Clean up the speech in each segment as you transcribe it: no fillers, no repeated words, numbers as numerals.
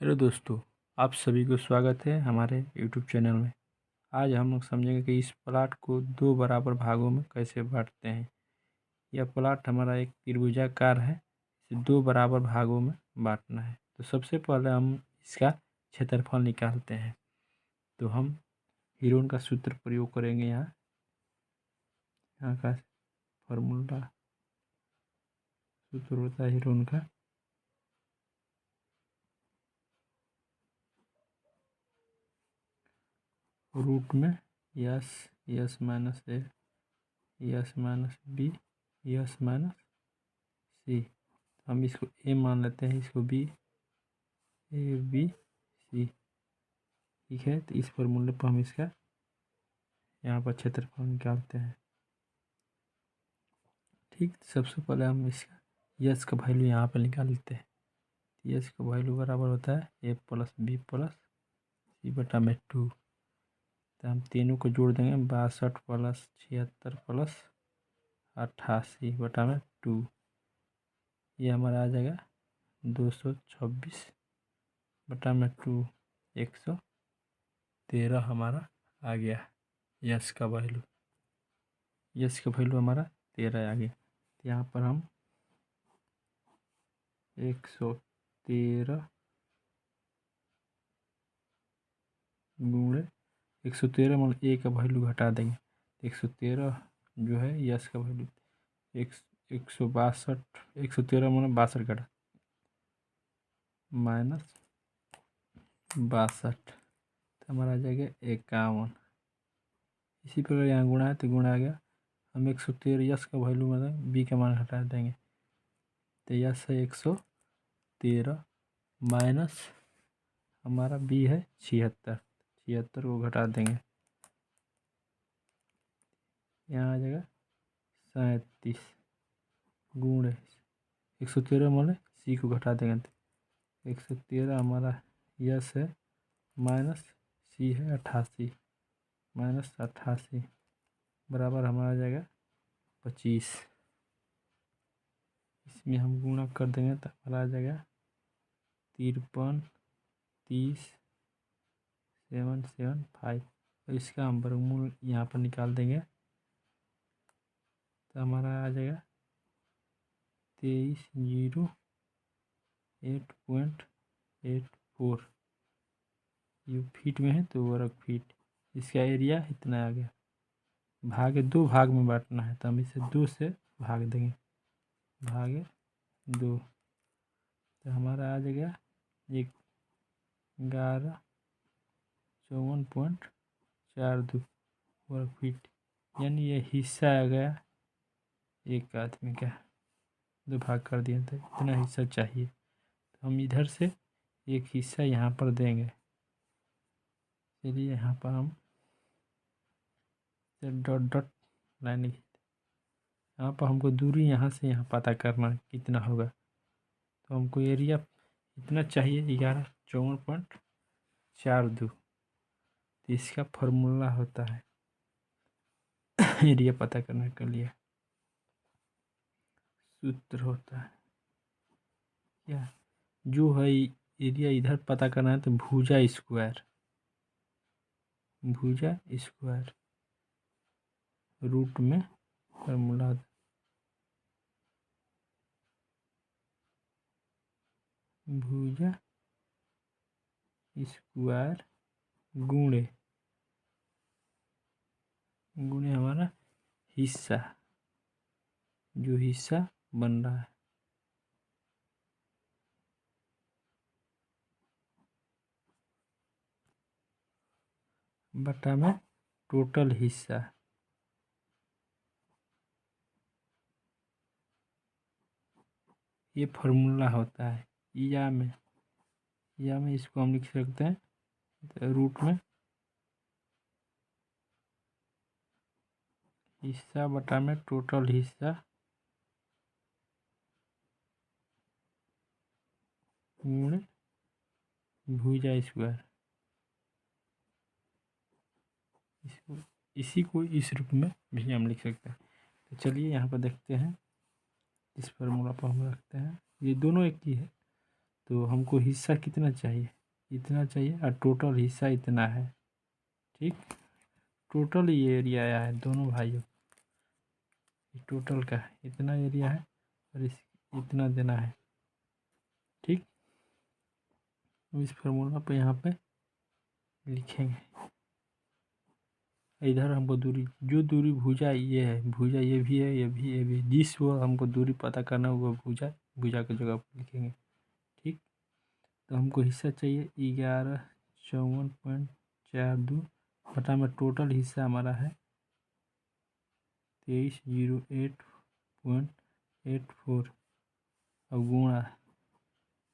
Hello दोस्तों, आप सभी को स्वागत है हमारे यूट्यूब चैनल में। आज हम लोग समझेंगे कि इस प्लॉट को दो बराबर भागों में कैसे बांटते हैं। यह प्लॉट हमारा एक त्रिभुजाकार है, इसे दो बराबर भागों में बांटना है। तो सबसे पहले हम इसका क्षेत्रफल निकालते हैं। तो हम हीरोन का सूत्र प्रयोग करेंगे। यहाँ का फॉर्मूला सूत्र होता है हीरोन का रूट में s minus a, s minus b, s minus c. हम इसको ए मान लेते हैं, इसको बी, ए बी सी। ठीक है, तो इस फॉर्मूले पर हम इसका यहाँ पर क्षेत्रफल निकालते हैं। ठीक, सबसे पहले हम इसका यस का वैल्यू यहाँ पर निकाल लेते हैं। यस का वैल्यू बराबर होता है ए प्लस बी प्लस सी बटा में 2। तो हम तीनों को जोड़ देंगे, 62 प्लस 76 प्लस 88 बटा में 2। ये हमारा आ जाएगा 226 बटा में 2, 113 हमारा आ गया। यस का वैल्यू हमारा 13 आ गया। तो यहाँ पर हम 113 गुणे 113 मतलब ए का वैल्यू घटा देंगे। 113 जो है यस का वैल्यू 162, 113 मतलब 62 घटा माइनस 62, तो हमारा आ जाएगा 51। इसी प्रकार यहाँ गुणा है तो गुणा आ गया। हम 113 यस का वैल्यू मतलब बी का मान घटा देंगे। तो यस है 113 माइनस हमारा बी है 76, 76 को घटा देंगे। यहाँ आ जाएगा 37 गुणे 113 मतलब सी को घटा देंगे तो 113 हमारा यस है माइनस सी है 88 माइनस 88 बराबर हमारा आ जाएगा 25। इसमें हम गुणा कर देंगे तो हमारा आ जाएगा 53, 30, 775। और इसका हम वर्गमूल यहाँ पर निकाल देंगे तो हमारा आ जाएगा 2308.84। ये फीट में है तो वर्ग फीट। इसका एरिया इतना आ गया। दो भाग में बांटना है तो हम इसे 2 से भाग देंगे, भागे 2। तो हमारा आ जाएगा 1154.42 वर्ग फीट। यानी ये हिस्सा आ गया एक आदमी का। दो भाग कर दिया तो इतना हिस्सा चाहिए, तो हम इधर से एक हिस्सा यहाँ पर देंगे। चलिए यहाँ पर हम डॉट डॉट लाइन लिखते। यहाँ पर हमको दूरी यहाँ से यहाँ पता करना कितना होगा। तो हमको एरिया इतना चाहिए 1154.42। तो इसका फॉर्मूला होता है एरिया पता करने के लिए सूत्र होता है क्या, जो है एरिया इधर पता करना है तो भुजा स्क्वायर रूट में फॉर्मूला भुजा स्क्वायर गुणे हमारा हिस्सा, जो हिस्सा बन रहा है बटा में टोटल हिस्सा। ये फॉर्मूला होता है। या में इसको हम लिख सकते हैं तो रूट में हिस्सा बटा में टोटल हिस्सा गुणे भुजा स्क्वायर। इसी को इस रूप में भी हम लिख सकते हैं। तो चलिए यहाँ पर देखते हैं, इस फॉर्मूला पर हम रखते हैं। ये दोनों एक ही है तो हमको हिस्सा कितना चाहिए, इतना चाहिए, और टोटल हिस्सा इतना है। ठीक, टोटल ये एरिया आया है दोनों भाइयों, टोटल का इतना एरिया है और इस इतना देना है। ठीक, इस फार्मूला पे यहाँ पे लिखेंगे। इधर हमको दूरी, जो दूरी भुजा ये है, भुजा ये भी है, ये भी, ये भी, जिस वो हमको दूरी पता करना है वो भुजा, भुजा की जगह पर लिखेंगे। ठीक, तो हमको हिस्सा चाहिए 1154.42 बटा में टोटल हिस्सा हमारा है 2308.84 और गुणा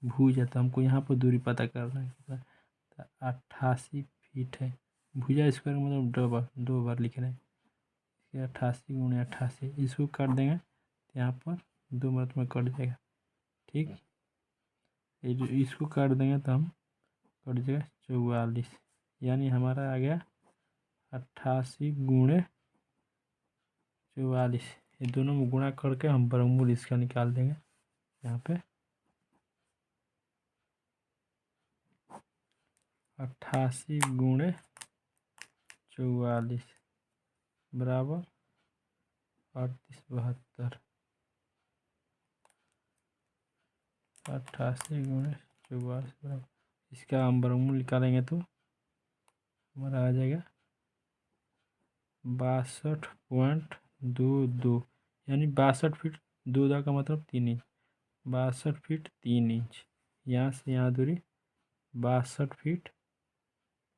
भुजा, तो हमको यहाँ पर दूरी पता करना है कितना, तो 88 फीट है। भुजा स्क्वायर मतलब दो बार लिखना है, 88 गुणे 88, इसको कर देंगे तो यहाँ पर 2 मिनट में कट जाएगा। ठीक, ये जो इसको काट देंगे तो हम कट जाएगा 44, यानी हमारा आ गया 88 गुणे 44। ये दोनों में गुणा करके हम वर्गमूल इसका निकाल देंगे। यहाँ पे 88 गुणे 44 बराबर 3872। 88 गुणे 44 बराबर, इसका हम वर्गमूल निकालेंगे तो हमारा आ जाएगा 62.22, यानी 62 फीट 2 का मतलब 3 इंच, 62 फीट 3 इंच। यहाँ से यहाँ दूरी 62 फीट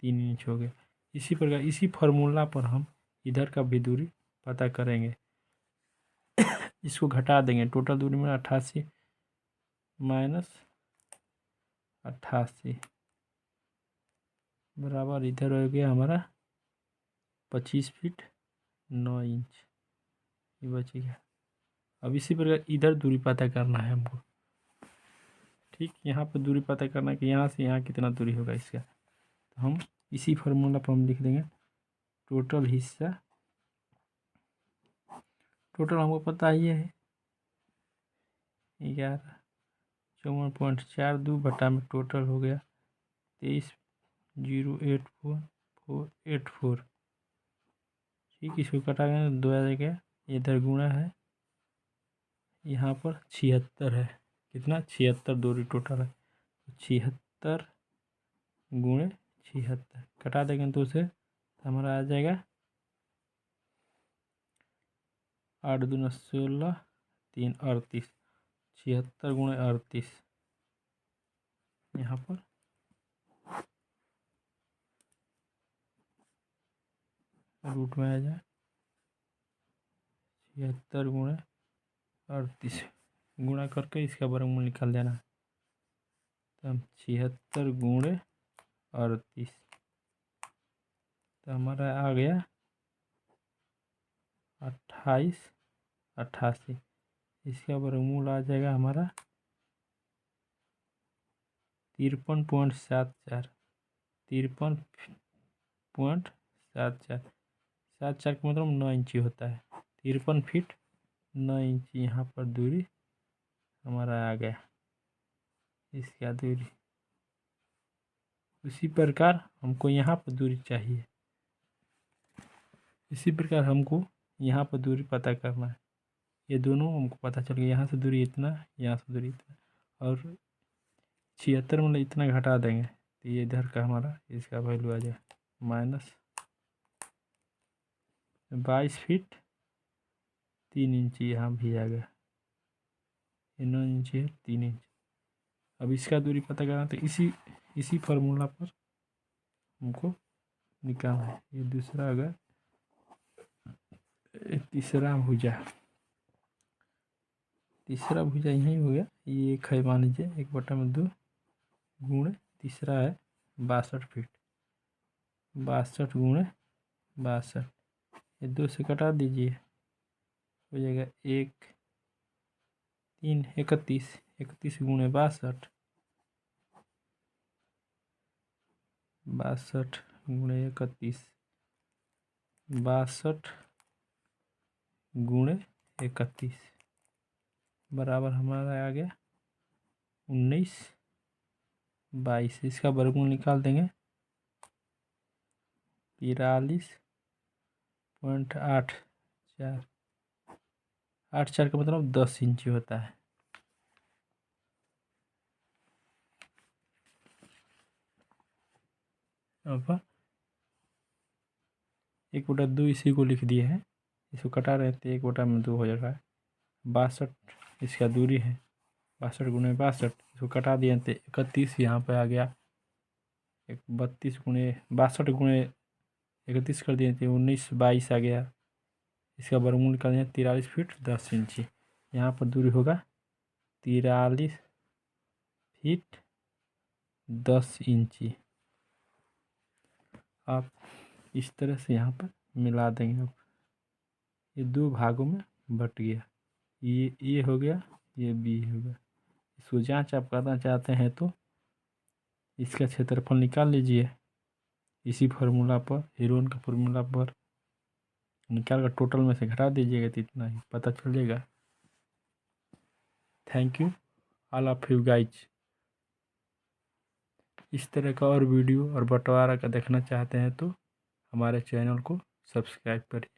3 इंच हो गया। इसी प्रकार इसी फार्मूला पर हम इधर का भी दूरी पता करेंगे। इसको घटा देंगे, टोटल दूरी में 88 माइनस 88 बराबर इधर हो गया हमारा 25 फीट 9 इंच, ये बचेगा। अब इसी प्रकार इधर दूरी पता करना है हमको। ठीक, यहाँ पर दूरी पता करना है कि यहाँ से यहाँ कितना दूरी होगा इसका, तो हम इसी फार्मूला पर हम लिख देंगे टोटल हिस्सा, टोटल हमको पता ही है 1154.42 बटा में टोटल हो गया 2308.484। ठीक, इसको कटा गया 2 आ गया, इधर गुणा है, यहाँ पर 76 है, कितना 76 दूरी टोटल है, 76 गुणे 76 कटा देंगे तो उसे हमारा आ जाएगा 8 दूना 16 3 38, 76 गुणे 38, यहाँ पर रूट में आ जाए 76 गुणे 38, गुणा करके इसका वर्गमूल निकाल देना है। तो हम 76 गुणे 38, तो हमारा आ गया 2888, इसका वर्गमूल आ जाएगा हमारा 53.74, 53.74, 74 का मतलब 9 इंची होता है, 53 फीट 9 इंची यहाँ पर दूरी हमारा आ गया, इसका दूरी। उसी प्रकार हमको यहाँ पर दूरी चाहिए, इसी प्रकार हमको यहाँ पर दूरी पता करना है। ये दोनों हमको पता चल गया, यहाँ से दूरी इतना, यहाँ से दूरी इतना, और 76 मतलब इतना घटा देंगे तो ये इधर का हमारा इसका वैल्यू आ जाए माइनस 22 फीट 3 इंची, यहाँ भी आ गया, ये 9 इंची है 3 इंच। अब इसका दूरी पता करना तो इसी फार्मूला पर हमको निकालना है। ये दूसरा अगर तीसरा भुजा यहीं हो गया, ये एक है मान लीजिए 1/2 गुणे तीसरा है 62 फीट, 62 गुणे 62, ये 2 से कटा दीजिए, हो जाएगा 1 3 31, 31 गुणे 62, 62 गुणे 31, 62 गुणे 31 बराबर हमारा आ गया 19 22। इसका वर्गमूल निकाल देंगे 43.84। 84 का मतलब 10 इंची होता है। अब 1/2 इसी को लिख दिए हैं, इसको कटा रहे थे, 1/2 हो जाएगा 62। इसका दूरी है 62 गुणे 62, इसको कटा दिए थे 31 यहाँ पे आ गया। 32 गुणे 62 गुणे 31 कर दिए थे 19, 22 आ गया। इसका वर्गमूल कर दिया 43 फीट 10 इंची। यहाँ पर दूरी होगा 43 फीट 10 इंची। आप इस तरह से यहाँ पर मिला देंगे। अब ये 2 भागों में बट गया, ये हो गया, ये बी हो गया। इसको जांच आप करना चाहते हैं तो इसका क्षेत्रफल निकाल लीजिए इसी फार्मूला पर, हेरोन का फार्मूला पर निकाल कर टोटल में से घटा दीजिएगा तो इतना ही पता चल जाएगा। Thank you all of you guys. इस तरह का और वीडियो और बंटवारा का देखना चाहते हैं तो हमारे चैनल को सब्सक्राइब करिए।